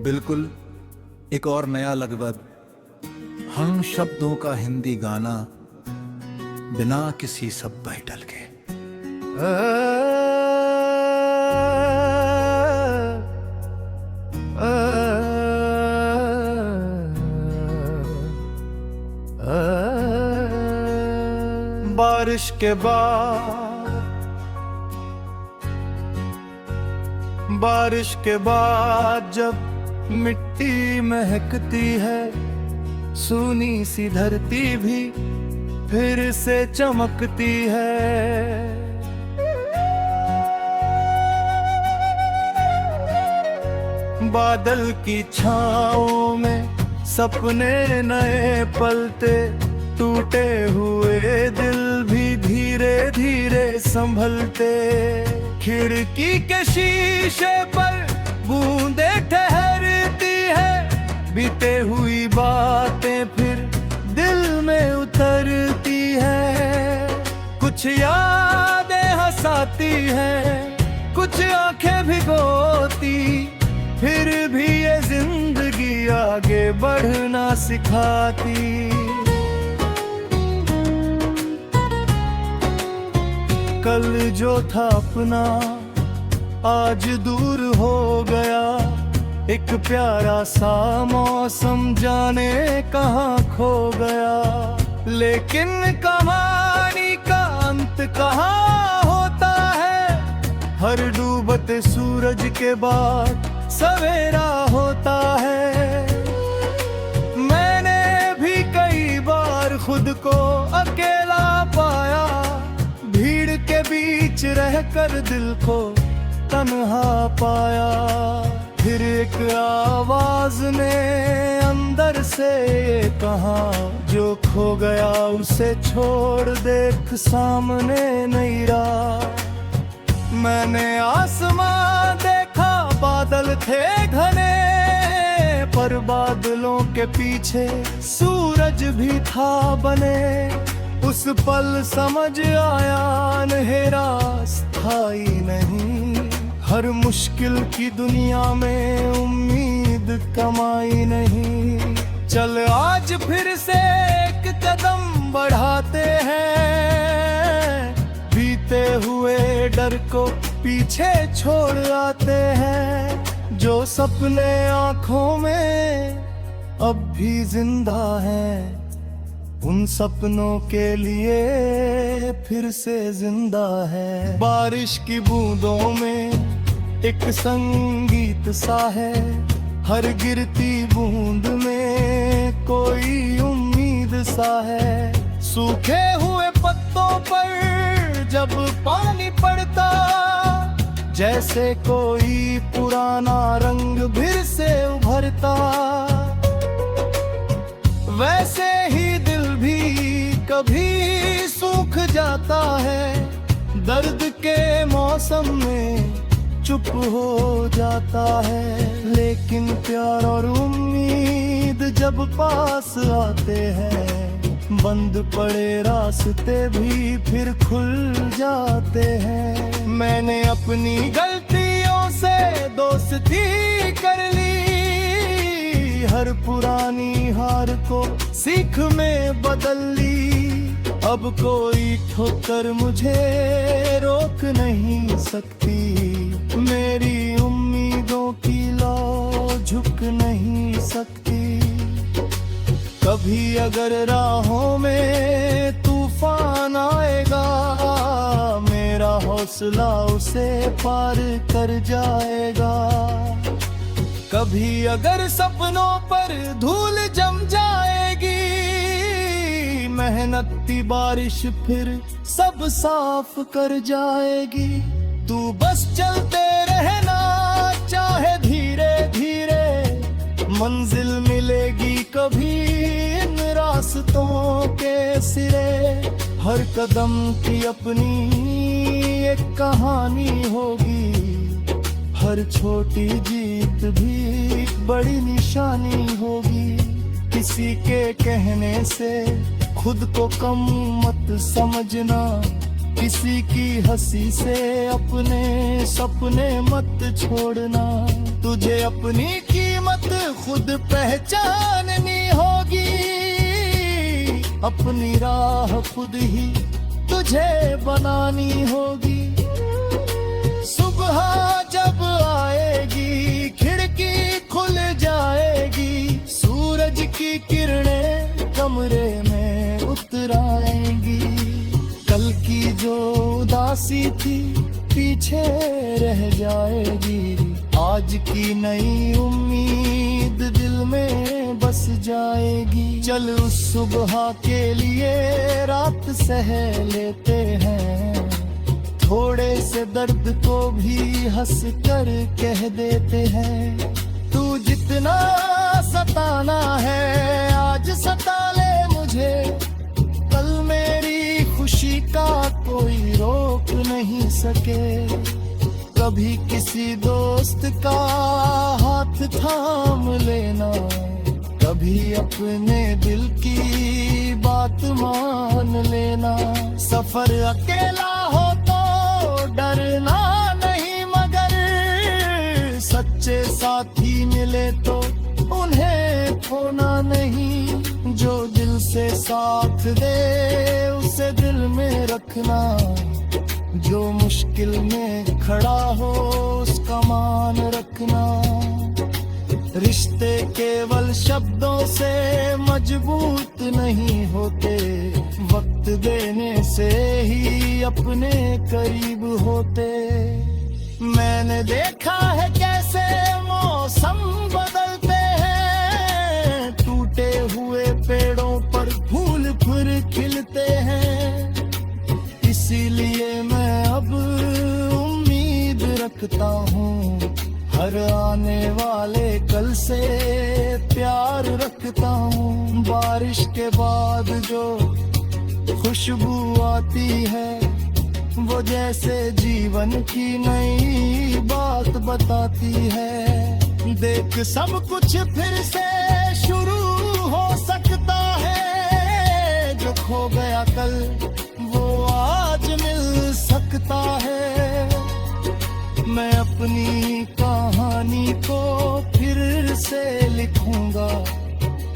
बिल्कुल एक और नया लगभग हम शब्दों का हिंदी गाना बिना किसी सब टाइटल के। बारिश के बाद जब मिट्टी महकती है, सूनी सी धरती भी फिर से चमकती है। बादल की छाँव में सपने नए पलते, टूटे हुए दिल भी धीरे धीरे संभलते। खिड़की के शीशे पर बूंदे ठहरती है, बीते हुई बातें फिर दिल में उतरती है। कुछ यादें हंसाती हैं, कुछ आंखें भिगोती, फिर भी ये जिंदगी आगे बढ़ना सिखाती। कल जो था अपना आज दूर हो गया, एक प्यारा सा मौसम जाने कहाँ खो गया। लेकिन कहानी का अंत कहाँ होता है, हर डूबते सूरज के बाद सवेरा होता है। मैंने भी कई बार खुद को अकेला पाया, भीड़ के बीच रहकर दिल को तन्हा पाया। फिर एक आवाज ने अंदर से ये कहा, जो खो गया उसे छोड़, देख सामने नई राह। मैंने आसमां देखा, बादल थे घने, पर बादलों के पीछे सूरज भी था बने। उस पल समझ आया अंधेरा स्थाई नहीं, हर मुश्किल की दुनिया में उम्मीद कमाई नहीं। चल आज फिर से एक कदम बढ़ाते हैं, बीते हुए डर को पीछे छोड़ आते हैं। जो सपने आंखों में अब भी जिंदा हैं, उन सपनों के लिए फिर से जिंदा है। बारिश की बूंदों में एक संगीत सा है, हर गिरती बूंद में कोई उम्मीद सा है। सूखे हुए पत्तों पर जब पानी पड़ता, जैसे कोई पुराना रंग फिर से उभरता। वैसे ही दिल भी कभी सूख जाता है, दर्द के मौसम में चुप हो जाता है। लेकिन प्यार और उम्मीद जब पास आते हैं, बंद पड़े रास्ते भी फिर खुल जाते हैं। मैंने अपनी गलतियों से दोस्ती कर ली, हर पुरानी हार को सीख में बदल ली। अब कोई ठोकर मुझे रोक नहीं सकती, मेरी उम्मीदों की लौ झुक नहीं सकती। कभी अगर राहों में तूफान आएगा, मेरा हौसला उसे पार कर जाएगा। कभी अगर सपनों पर धूल जम जाएगी, मेहनती बारिश फिर सब साफ कर जाएगी। तू बस चलते रहना, चाहे धीरे धीरे, मंजिल मिलेगी कभी इन रास्तों के सिरे। हर कदम की अपनी एक कहानी होगी, हर छोटी जीत भी बड़ी निशानी होगी। किसी के कहने से खुद को कम मत समझना, किसी की हंसी से अपने सपने मत छोड़ना। तुझे अपनी कीमत कीमत खुद पहचाननी होगी, अपनी राह खुद ही तुझे बनानी होगी। सुबह जब आएगी खिड़की खुल जाएगी, सूरज की किरणें कमरे में उतर आएंगी। कल की जो उदासी थी पीछे रह जाएगी, आज की नई उम्मीद दिल में बस जाएगी। चल उस सुबह के लिए रात सह लेते हैं, थोड़े से दर्द को भी हंस कर कह देते हैं। तू जितना सताना है आज सता ले मुझे, कल मेरी खुशी का कोई रोक नहीं सके। कभी किसी दोस्त का हाथ थाम लेना, कभी अपने दिल की बात मान लेना। सफर अकेला हो तो डरना नहीं, मगर सच्चे साथी मिले तो उन्हें खोना नहीं। जो दिल से साथ दे उसे दिल में रखना, जो मुश्किल में खड़ा हो उसका मान रखना। रिश्ते केवल शब्दों से मजबूत नहीं होते, वक्त देने से ही अपने करीब होते। मैंने देखा है कैसे मौसम बदलते हैं, टूटे हुए पेड़ों पर फूल फिर खिलते हैं। इसीलिए मैं अब उम्मीद रखता हूँ, हर आने वाले कल से प्यार रखता हूँ। बारिश के बाद जो खुशबू आती है, वो जैसे जीवन की नई बात बताती है। देख सब कुछ फिर से शुरू हो सकता है, जो खो गया कल वो आज मिल सकता है। मैं अपनी कहानी को फिर से लिखूंगा,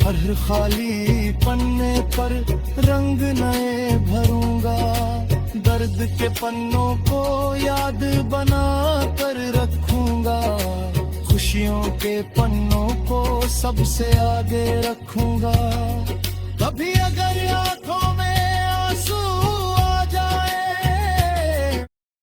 हर खाली पन्ने पर रंग नए भरूंगा। दर्द के पन्नों को याद बना कर रखूंगा, खुशियों के पन्नों को सबसे आगे रखूंगा। कभी अगर आंखों में